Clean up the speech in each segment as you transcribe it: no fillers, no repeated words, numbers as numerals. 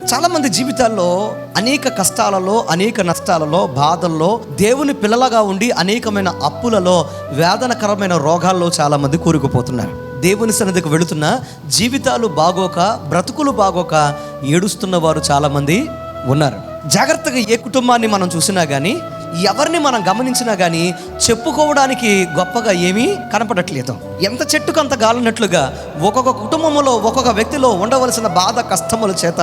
చాలామంది జీవితాల్లో అనేక కష్టాలలో, అనేక నష్టాలలో, బాధల్లో, దేవుని పిల్లలుగా ఉండి అనేకమైన అప్పులలో, వేదనకరమైన రోగాల్లో చాలామంది కూరుకుపోతున్నారు. దేవుని సన్నిధికి వెళుతున్న జీవితాలు బాగోక, బ్రతుకులు బాగోక ఏడుస్తున్న వారు చాలామంది ఉన్నారు. జాగ్రత్తగా ఏ కుటుంబాన్ని మనం చూసినా కానీ, ఎవరిని మనం గమనించినా కానీ చెప్పుకోవడానికి గొప్పగా ఏమీ కనపడట్లేదు. ఎంత చెట్టుకు అంత గాలినట్లుగా ఒక్కొక్క కుటుంబంలో, ఒక్కొక్క వ్యక్తిలో ఉండవలసిన బాధ, కష్టముల చేత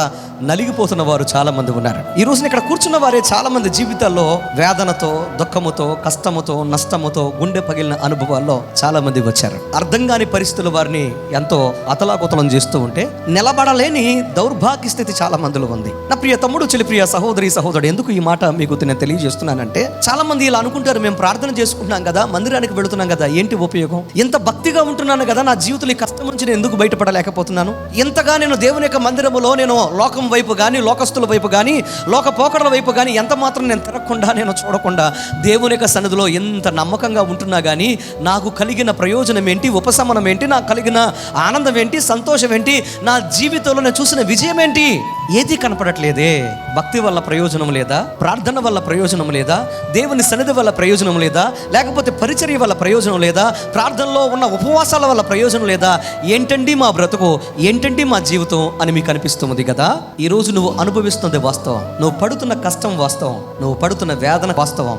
నలిగిపోతున్న వారు చాలామంది ఉన్నారు. ఈ రోజున ఇక్కడ కూర్చున్న వారే చాలామంది జీవితాల్లో వేదనతో, దుఃఖముతో, కష్టముతో, నష్టముతో, గుండె పగిలిన అనుభవాల్లో చాలామంది వచ్చారు. అర్థం కాని పరిస్థితులు వారిని ఎంతో అతలాకుతలం చేస్తూ ఉంటే నిలబడలేని దౌర్భాగ్య స్థితి చాలా మందిలో ఉంది. నా ప్రియ తమ్ముడు, చెల్లి, ప్రియ సహోదరి, సహోదరుడు, ఎందుకు ఈ మాట మీకు నేను తెలియజేస్తున్నానంటే, చాలా మంది ఇలా అనుకుంటారు, మేము ప్రార్థన చేసుకుంటున్నాం కదా, మందిరానికి వెళుతున్నాం కదా, ఏంటి ఉపయోగం? ఎంత భక్తిగా ఉంటున్నాను కదా, నా జీవితంలో ఈ కష్టం నుంచి నేను ఎందుకు బయటపడలేకపోతున్నాను? ఎంతగా నేను దేవుని యొక్క మందిరములో నేను లోకం వైపు కానీ, లోకస్తుల వైపు కానీ, లోక పోకడల వైపు కానీ ఎంత మాత్రం నేను తిరగకుండా, నేను చూడకుండా దేవుని యొక్క సన్నిధిలో ఎంత నమ్మకంగా ఉంటున్నా కానీ నాకు కలిగిన ప్రయోజనం ఏంటి, ఉపశమనం ఏంటి, నాకు కలిగిన ఆనందం ఏంటి, సంతోషం ఏంటి, నా జీవితంలో నేను చూసిన విజయం ఏంటి? ఏది కనపడట్లేదే. భక్తి వల్ల ప్రయోజనం లేదా? ప్రార్థన వల్ల ప్రయోజనం లేదా? దేవుని సన్నిధి వల్ల ప్రయోజనం లేదా? లేకపోతే పరిచర్య వల్ల ప్రయోజనం లేదా? ప్రార్థనలో ఉన్న ఉపవాసాల వల్ల ప్రయోజనం లేదా? ఏంటండి మా బ్రతుకు, ఏంటండి మా జీవితం అని మీకు అనిపిస్తుంది కదా. ఈరోజు నువ్వు అనుభవిస్తుంది వాస్తవం, నువ్వు పడుతున్న కష్టం వాస్తవం, నువ్వు పడుతున్న వేదన వాస్తవం,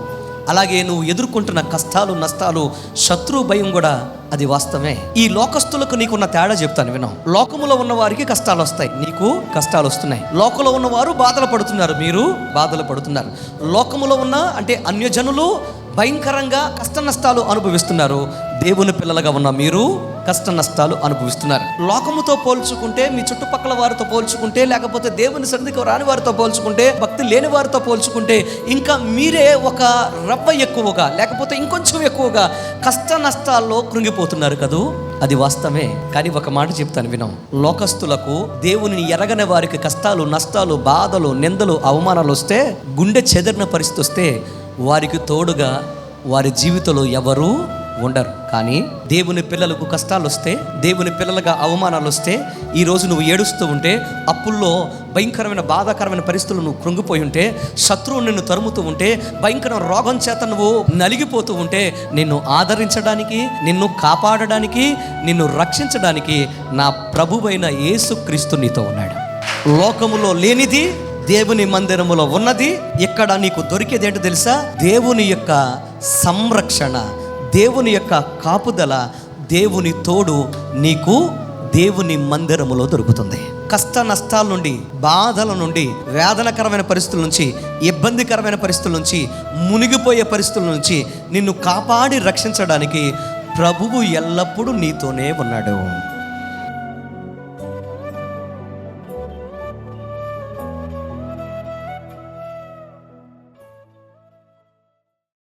అలాగే నువ్వు ఎదుర్కొంటున్న కష్టాలు, నష్టాలు, శత్రు భయం కూడా అది వాస్తవమే. ఈ లోకస్తులకు నీకున్న తేడా చెప్తాను విను. లోకములో ఉన్న వారికి కష్టాలు వస్తాయి, నీకు కష్టాలు వస్తున్నాయి. లోకంలో ఉన్నవారు బాధలు పడుతున్నారు, మీరు బాధలు పడుతున్నారు. లోకములో ఉన్న అంటే అన్యజనులు భయంకరంగా కష్ట నష్టాలు అనుభవిస్తున్నారు. దేవుని పిల్లలుగా ఉన్న మీరు కష్ట నష్టాలు అనుభవిస్తున్నారు. లోకముతో పోల్చుకుంటే, మీ చుట్టుపక్కల వారితో పోల్చుకుంటే, లేకపోతే దేవుని సన్నిధికి రాని వారితో పోల్చుకుంటే, భక్తి లేని వారితో పోల్చుకుంటే, ఇంకా మీరే ఒక రవ్వ ఎక్కువగా, లేకపోతే ఇంకొంచెం ఎక్కువగా కష్ట నష్టాల్లో కృంగిపోతున్నారు కదూ. అది వాస్తవమే. కానీ ఒక మాట చెప్తాను వినం. లోకస్తులకు, దేవుని ఎరగని వారికి కష్టాలు, నష్టాలు, బాధలు, నిందలు, అవమానాలు వస్తే, గుండె చెదరిన పరిస్థితి వస్తే వారికి తోడుగా వారి జీవితంలో ఎవరూ ఉండరు. కానీ దేవుని పిల్లలకు కష్టాలు వస్తే, దేవుని పిల్లలుగా అవమానాలు వస్తే, ఈరోజు నువ్వు ఏడుస్తూ ఉంటే, అప్పుల్లో భయంకరమైన బాధాకరమైన పరిస్థితులు నువ్వు కృంగిపోయి ఉంటే, శత్రువు నిన్ను తరుముతూ ఉంటే, భయంకరమైన రోగం చేత నువ్వు నలిగిపోతూ ఉంటే, నిన్ను ఆదరించడానికి, నిన్ను కాపాడడానికి, నిన్ను రక్షించడానికి నా ప్రభువైన యేసుక్రీస్తు నీతో ఉన్నాడు. లోకములో లేనిది దేవుని మందిరములో ఉన్నది. ఇక్కడ నీకు దొరికేది ఏంటో తెలుసా? దేవుని యొక్క సంరక్షణ, దేవుని యొక్క కాపుదల, దేవుని తోడు నీకు దేవుని మందిరములో దొరుకుతుంది. కష్ట నష్టాల నుండి, బాధల నుండి, వేదనకరమైన పరిస్థితుల నుంచి, ఇబ్బందికరమైన పరిస్థితుల నుంచి, మునిగిపోయే పరిస్థితుల నుంచి నిన్ను కాపాడి రక్షించడానికి ప్రభువు ఎల్లప్పుడూ నీతోనే ఉన్నాడు.